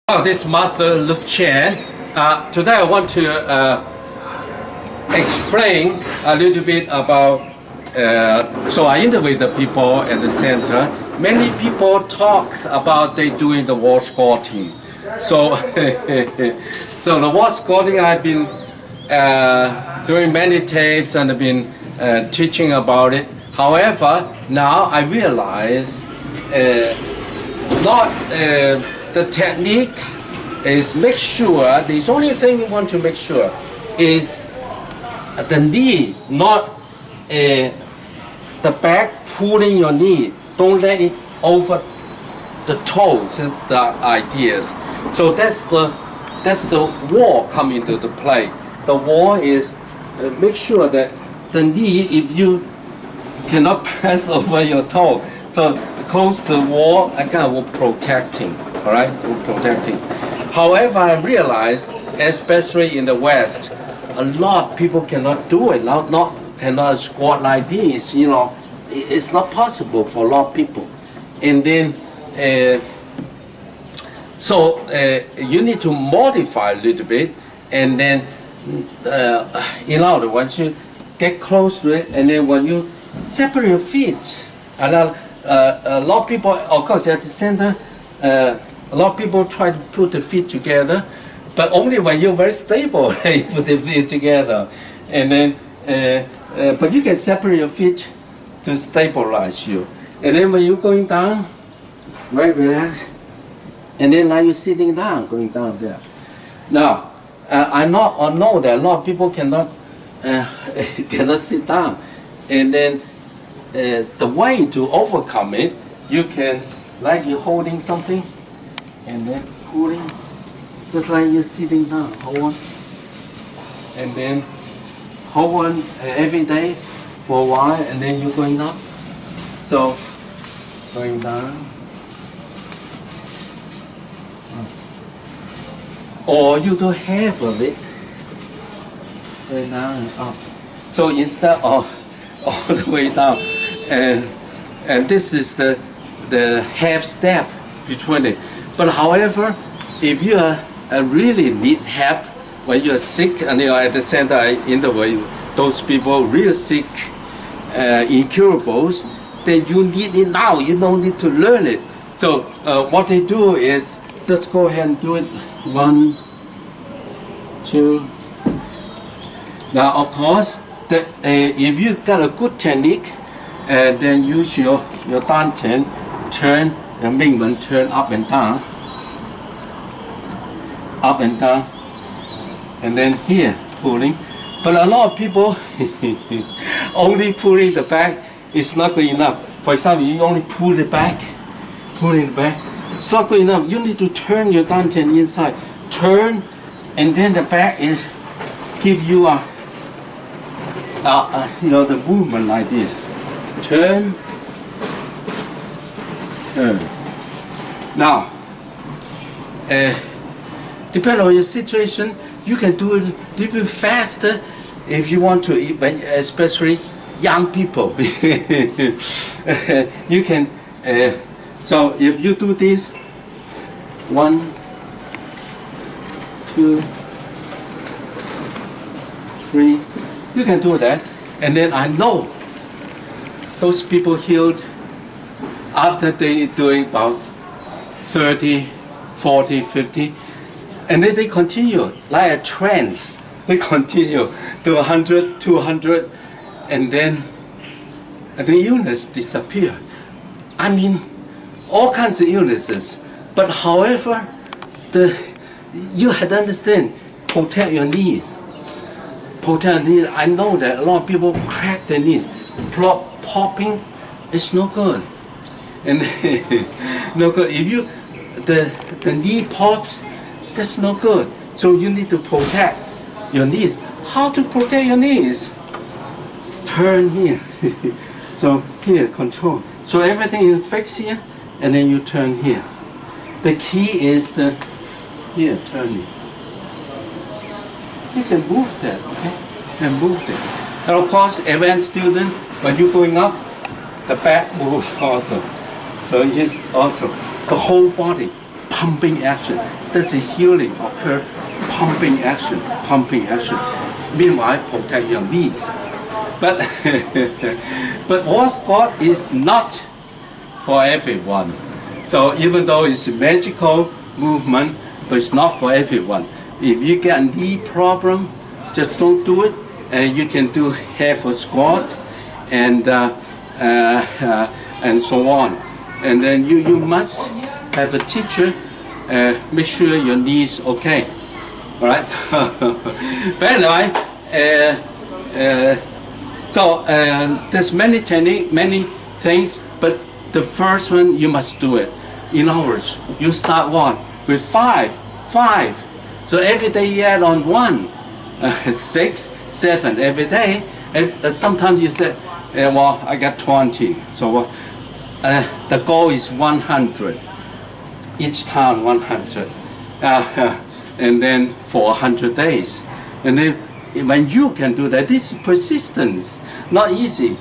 This Master Luke Chen. Today I want to explain a little bit about, so I interviewed the people at the center. Many people talk about they doing the wall squatting. So, so the wall squatting I've been doing many tapes and I've been teaching about it. However, now I realize the technique is make sure, the only thing you want to make sure is the knee, not the back pulling your knee. Don't let it over the toes. That's the idea. So that's the wall come into the play. The wall is make sure that the knee, if you cannot pass over your toe, so close the wall again will protecting. All right, protecting. However, I realize, especially in the West, a lot of people cannot do it. Cannot squat like this. You know, it's not possible for a lot of people. And then, you need to modify a little bit, and then, in other words, you get close to it, and then when you separate your feet, and a lot of people, of course, at the center. A lot of people try to put the feet together, but only when you're very stable, you put the feet together. And then, but you can separate your feet to stabilize you. And then when you're going down, very relaxed. And then now you're sitting down, going down there. Now, I know that a lot of people cannot sit down. And then the way to overcome it, you can, like you're holding something, and then pulling, just like you're sitting down, hold on. And then hold on every day for a while, and then you're going up. So, going down. Or you do half of it, going down and up. So instead of all the way down, and this is the half step between it. But however, if you really need help when you're sick, and you're at the center, I interview those people real sick, incurables, then you need it now. You don't need to learn it. So what they do is just go ahead and do it. 1, 2. Now, of course, if you got a good technique, then use your Dantian, turn. The movement turn up and down, and then here pulling. But a lot of people only pulling the back is not good enough. For example, you only pull the back, it's not good enough. You need to turn your Dantian inside, turn, and then the back is give you the movement like this. Turn. Now, depending on your situation, you can do it a little bit faster if you want to, especially young people. You can, so if you do this, 1, 2, 3, you can do that. And then I know those people healed after they doing about 30, 40, 50, and then they continue like a trance. They continue to 100, 200, and then the illness disappear. I mean, all kinds of illnesses. But however, you have to understand, protect your knees. Protect your knees. I know that a lot of people crack their knees. Popping, it's no good. And no good. If the knee pops, that's no good. So you need to protect your knees. How to protect your knees? Turn here. So here, control. So everything is fixed here, and then you turn here. The key is here, turning. You can move that, okay? And move it. And of course, advanced student, when you're going up, the back moves also. So it's also the whole body pumping action. That's a healing occur, pumping action. Meanwhile, protect your knees. But but wall squat is not for everyone. So even though it's a magical movement, but it's not for everyone. If you get a knee problem, just don't do it. And you can do half a squat and so on. And then you must have a teacher make sure your knee is okay. All right. But anyway, there's many techniques, many things, but the first one you must do it. In other words, you start one with five. So every day you add on 1, 6, 7 every day, and sometimes you say, well, I got 20. So the goal is 100. Each time 100, and then for 100 days, and then when you can do that, this is persistence. Not easy.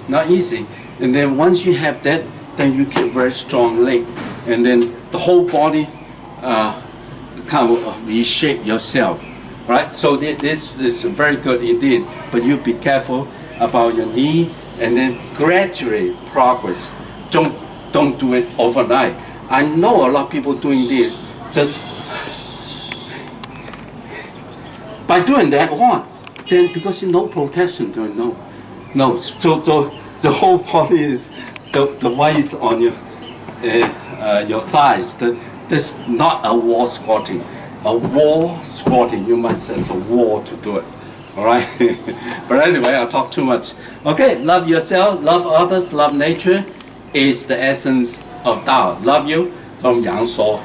And then once you have that, then you get very strong leg, and then the whole body kind of reshape yourself, right? So this is very good indeed, but you be careful about your knee, and then gradually progress. Don't do it overnight. I know a lot of people doing this just by doing that one. Then because no protection, no. So the whole body is the weight on your thighs. That's not a wall squatting. A wall squatting, you must have a wall to do it. All right. But anyway, I talk too much. Okay, love yourself, love others, love nature is the essence of Tao. Love you from Yang Shuo.